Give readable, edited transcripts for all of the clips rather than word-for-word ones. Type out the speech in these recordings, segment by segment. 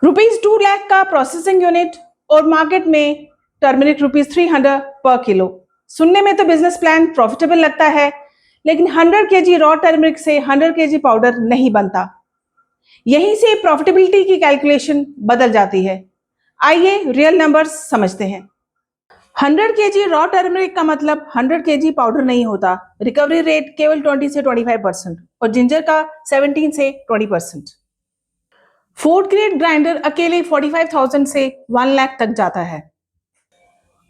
₹2 लाख का processing unit और market में टर्मरिक ₹300 पर किलो। सुनने में तो बिजनेस प्लान प्रॉफिटेबल लगता है, लेकिन 100 केजी रॉ टर्मरिक से 100 केजी पाउडर नहीं बनता। यहीं से प्रॉफिटेबिलिटी की कैलकुलेशन बदल जाती है। आइए रियल नंबर्स समझते हैं। 100 केजी रॉ टर्मरिक का मतलब 100 केजी पाउडर नहीं होता। रिकवरी रेट केवल 20 से 25% और जिंजर का 17 से 20%। फूड ग्रेड ग्राइंडर अकेले 45,000 से 1 लाख तक जाता है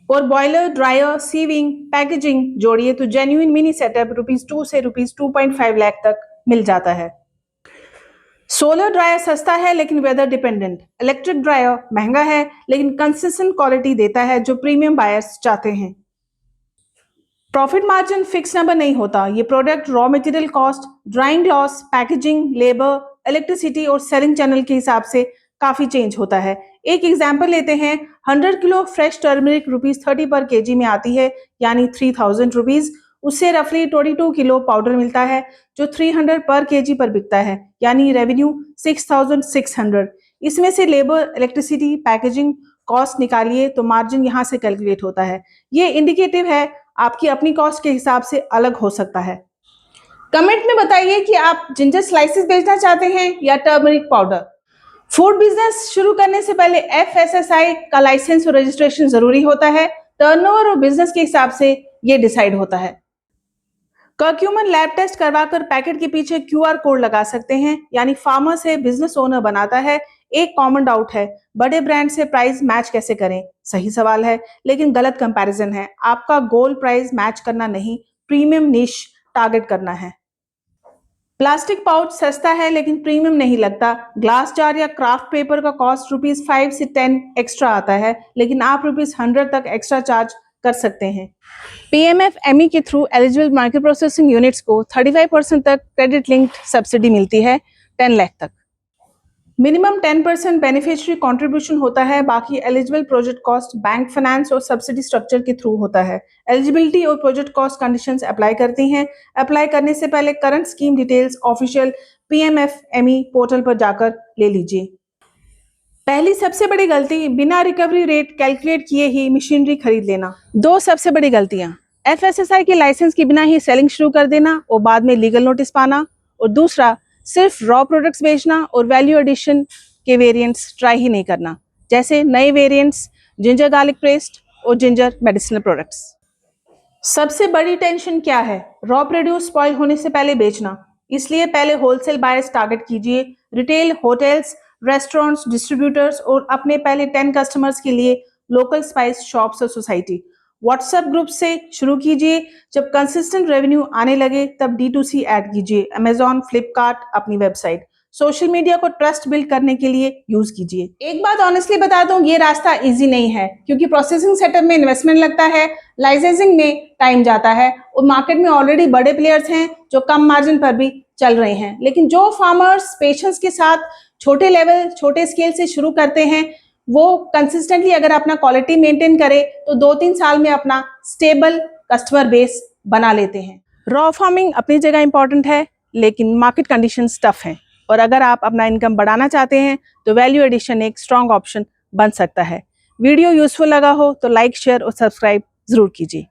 और बॉयलर, ड्रायर, सीविंग, पैकेजिंग जोड़िए तो जेन्युइन मिनी सेटअप ₹2 से ₹2.5 लाख तक मिल जाता है। सोलर ड्रायर सस्ता है लेकिन वेदर डिपेंडेंट। इलेक्ट्रिक ड्रायर महंगा है लेकिन कंसिस्टेंट क्वालिटी देता है जो प्रीमियम बायर्स चाहते हैं। प्रॉफिट मार्जिन फिक्स नंबर नहीं होता। ये product raw material cost, drawing loss, packaging, labour, electricity और सेलिंग चैनल के हिसाब से काफी चेंज होता है। एक एग्जांपल लेते हैं। 100 किलो फ्रेश टर्मरिक ₹30 पर केजी में आती है, यानी ₹3000। उससे रफली 22 किलो पाउडर मिलता है जो 300 पर केजी पर बिकता है, यानी रेवेन्यू 6600। इसमें से लेबर, इलेक्ट्रिसिटी, पैकेजिंग कॉस्ट निकालिए तो मार्जिन यहाँ से कैलकुलेट होता है। ये इंडिकेटिव है, आपकी अपनी कॉस्ट के हिसाब से अलग हो सकता है। कमेंट में बताइए कि आप जिंजर स्लाइसेस बेचना चाहते हैं या टर्मरिक पाउडर। फूड बिजनेस शुरू करने से पहले FSSAI का लाइसेंस और रजिस्ट्रेशन जरूरी होता है। टर्नओवर और बिजनेस के हिसाब से ये डिसाइड होता है। कर्क्यूमन लैब टेस्ट करवाकर पैकेट के पीछे QR कोड लगा सकते हैं, यानी फार्मर से बिजनेस ओनर बनाता है। एक कॉमन डाउट है, बड़े ब्रांड से प्राइस मैच कैसे करें? सही सवाल है, लेकिन गलत कंपैरिजन है। आपका गोल प्राइस मैच करना नहीं, प्रीमियम निश टारगेट करना है। प्लास्टिक पाउच सस्ता है लेकिन प्रीमियम नहीं लगता। ग्लास जार या क्राफ्ट पेपर का कॉस्ट ₹5 से 10 एक्स्ट्रा आता है, लेकिन आप ₹100 तक एक्स्ट्रा चार्ज कर सकते हैं। PMFME के through eligible micro processing units को 35% तक क्रेडिट लिंक्ड सब्सिडी मिलती है, 10 लाख तक। मिनिमम 10% बेनिफिशियरी कंट्रीब्यूशन होता है, बाकी eligible project cost bank finance और सब्सिडी स्ट्रक्चर के थ्रू होता है। एलिजिबिलिटी और प्रोजेक्ट कॉस्ट कंडीशंस अप्लाई करती हैं। अप्लाई करने से पहले current scheme details official PMFME portal पर जाकर ले लीजिए। पहली सबसे बड़ी गलती, बिना रिकवरी रेट कैलकुलेट किए ही मशीनरी खरीद लेना। दो सबसे बड़ी गलतियां, FSSAI के लाइसेंस के बिना ही सेलिंग शुरू कर देना और बाद में लीगल नोटिस पाना, और दूसरा सिर्फ रॉ प्रोडक्ट्स बेचना और वैल्यू एडिशन के वेरिएंट्स ट्राई ही नहीं करना, जैसे नए वेरिएंट्स जिंजर गार्लिक पेस्ट और जिंजर मेडिसिनल प्रोडक्ट्स। सबसे बड़ी टेंशन क्या है? रॉ प्रोड्यूस स्पॉइल होने से पहले बेचना। इसलिए पहले होलसेल बायर्स टारगेट कीजिए, रिटेल, होटल्स, रेस्टोरेंट्स, डिस्ट्रीब्यूटर्स और अपने पहले 10 कस्टमर्स के लिए लोकल स्पाइस शॉप्स और सोसाइटी। व्हाट्सएप ग्रुप से शुरू कीजिए। जब कंसिस्टेंट रेवेन्यू आने लगे तब D2C ऐड कीजिए, अमेजॉन, फ्लिपकार्ट, अपनी वेबसाइट। सोशल मीडिया को ट्रस्ट बिल्ड करने के लिए यूज कीजिए। एक बात ऑनेस्टली बता दूं, ये रास्ता इजी नहीं है, क्योंकि प्रोसेसिंग सेटअप में इन्वेस्टमेंट लगता है, लाइसेंसिंग में टाइम जाता है और मार्केट में ऑलरेडी बड़े प्लेयर्स हैं जो कम मार्जिन पर भी चल रहे हैं। लेकिन जो फार्मर्स पेशेंस के साथ छोटे लेवल, छोटे स्केल से शुरू करते हैं, वो कंसिस्टेंटली अगर अपना क्वालिटी मेंटेन करे तो 2-3 साल में अपना स्टेबल कस्टमर बेस बना लेते हैं। रॉ फार्मिंग अपनी जगह इंपॉर्टेंट है, लेकिन मार्केट कंडीशंस टफ हैं, और अगर आप अपना इनकम बढ़ाना चाहते हैं तो वैल्यू एडिशन एक स्ट्रॉन्ग ऑप्शन बन सकता है। वीडियो यूजफुल लगा हो तो लाइक, शेयर और सब्सक्राइब जरूर कीजिए।